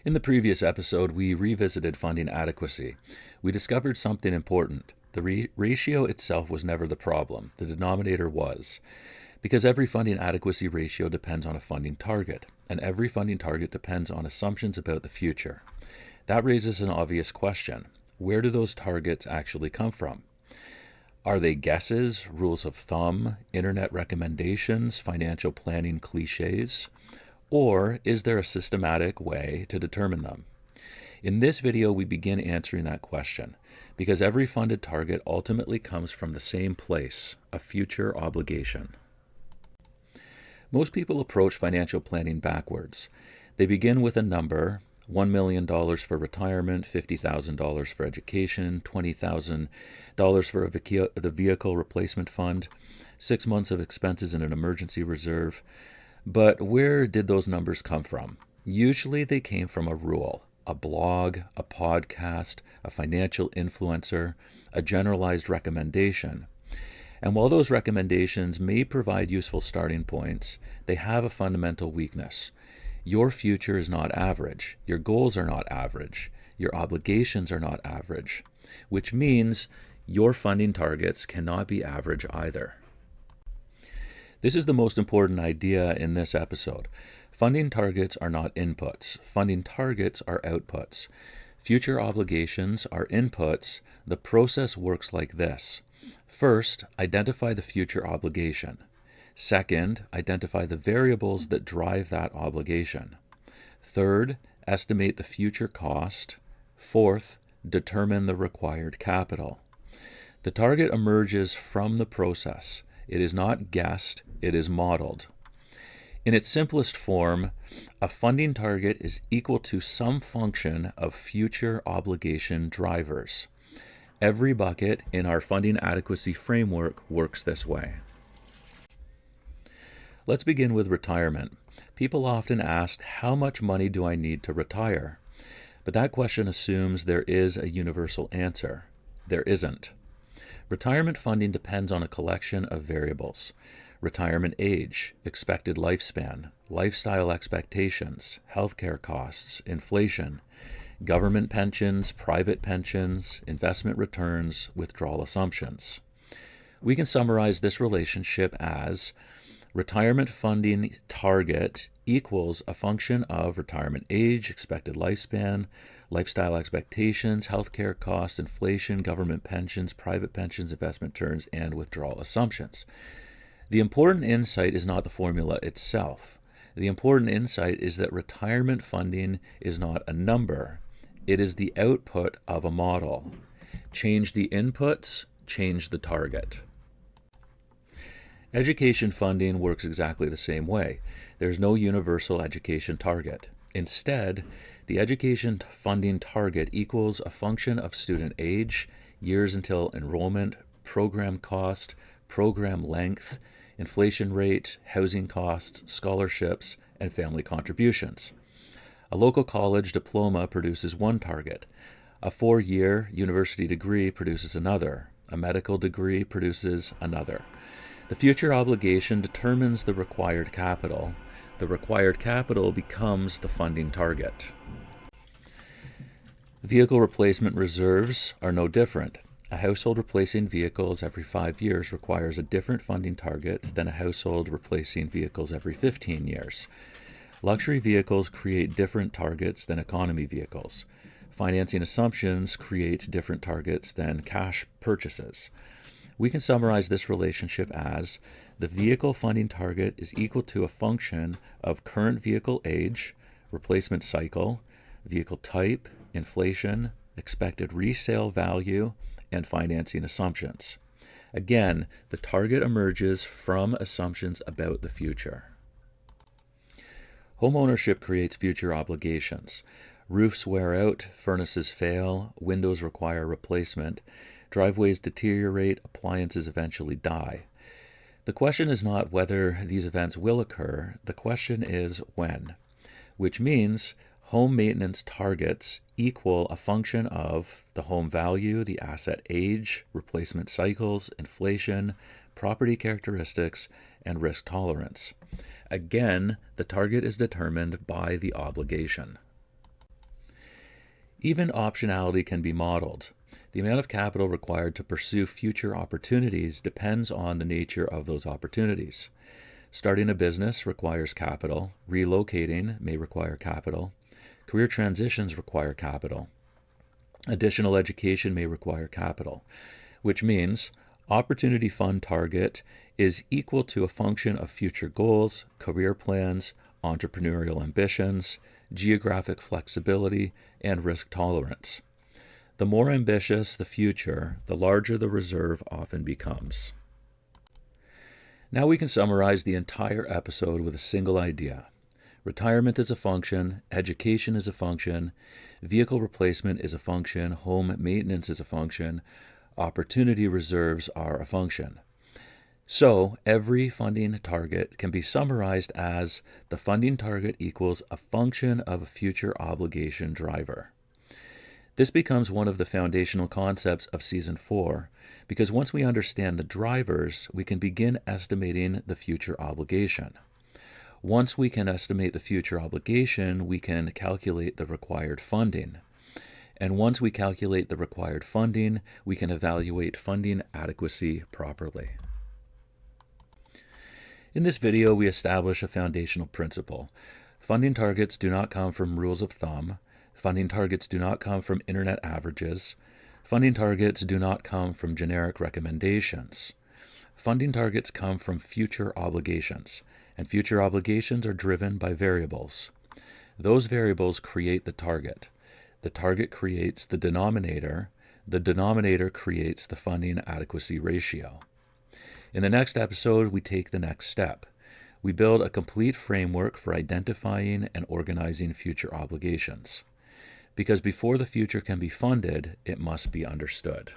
In the previous episode, we revisited funding adequacy. We discovered something important. The ratio itself was never the problem. The denominator was. Because every funding adequacy ratio depends on a funding target, and every funding target depends on assumptions about the future. That raises an obvious question. Where do those targets actually come from? Are they guesses, rules of thumb, internet recommendations, financial planning cliches? Or is there a systematic way to determine them? In this video, we begin answering that question, because every funded target ultimately comes from the same place, a future obligation. Most people approach financial planning backwards. They begin with a number, $1 million for retirement, $50,000 for education, $20,000 for the vehicle replacement fund, 6 months of expenses in an emergency reserve. But where did those numbers come from? Usually they came from a rule, a blog, a podcast, a financial influencer, a generalized recommendation. And while those recommendations may provide useful starting points, they have a fundamental weakness. Your future is not average. Your goals are not average. Your obligations are not average, which means your funding targets cannot be average either. This is the most important idea in this episode. Funding targets are not inputs. Funding targets are outputs. Future obligations are inputs. The process works like this. First, identify the future obligation. Second, identify the variables that drive that obligation. Third, estimate the future cost. Fourth, determine the required capital. The target emerges from the process. It is not guessed, it is modeled. In its simplest form, a funding target is equal to some function of future obligation drivers. Every bucket in our funding adequacy framework works this way. Let's begin with retirement. People often ask, how much money do I need to retire? But that question assumes there is a universal answer. There isn't. Retirement funding depends on a collection of variables. Retirement age, expected lifespan, lifestyle expectations, healthcare costs, inflation, government pensions, private pensions, investment returns, withdrawal assumptions. We can summarize this relationship as retirement funding target equals a function of retirement age, expected lifespan, lifestyle expectations, healthcare costs, inflation, government pensions, private pensions, investment returns, and withdrawal assumptions. The important insight is not the formula itself. The important insight is that retirement funding is not a number. It is the output of a model. Change the inputs, change the target. Education funding works exactly the same way. There's no universal education target. Instead, the education funding target equals a function of student age, years until enrollment, program cost, program length, inflation rate, housing costs, scholarships, and family contributions. A local college diploma produces one target. A 4-year university degree produces another. A medical degree produces another. The future obligation determines the required capital. The required capital becomes the funding target. Vehicle replacement reserves are no different. A household replacing vehicles every 5 years requires a different funding target than a household replacing vehicles every 15 years. Luxury vehicles create different targets than economy vehicles. Financing assumptions create different targets than cash purchases. We can summarize this relationship as the vehicle funding target is equal to a function of current vehicle age, replacement cycle, vehicle type, inflation, expected resale value, and financing assumptions. Again, the target emerges from assumptions about the future. Home ownership creates future obligations. Roofs wear out, furnaces fail, windows require replacement, driveways deteriorate, appliances eventually die. The question is not whether these events will occur, the question is when, which means home maintenance targets equal a function of the home value, the asset age, replacement cycles, inflation, property characteristics, and risk tolerance. Again, the target is determined by the obligation. Even optionality can be modeled. The amount of capital required to pursue future opportunities depends on the nature of those opportunities. Starting a business requires capital. Relocating may require capital. Career transitions require capital. Additional education may require capital, which means opportunity fund target is equal to a function of future goals, career plans, entrepreneurial ambitions, geographic flexibility, and risk tolerance. The more ambitious the future, the larger the reserve often becomes. Now we can summarize the entire episode with a single idea. Retirement is a function, education is a function, vehicle replacement is a function, home maintenance is a function, opportunity reserves are a function. So every funding target can be summarized as the funding target equals a function of a future obligation driver. This becomes one of the foundational concepts of Season 4, because once we understand the drivers, we can begin estimating the future obligation. Once we can estimate the future obligation, we can calculate the required funding. And once we calculate the required funding, we can evaluate funding adequacy properly. In this video, we establish a foundational principle. Funding targets do not come from rules of thumb. Funding targets do not come from internet averages. Funding targets do not come from generic recommendations. Funding targets come from future obligations, and future obligations are driven by variables. Those variables create the target. The target creates the denominator. The denominator creates the funding adequacy ratio. In the next episode, we take the next step. We build a complete framework for identifying and organizing future obligations. Because before the future can be funded, it must be understood.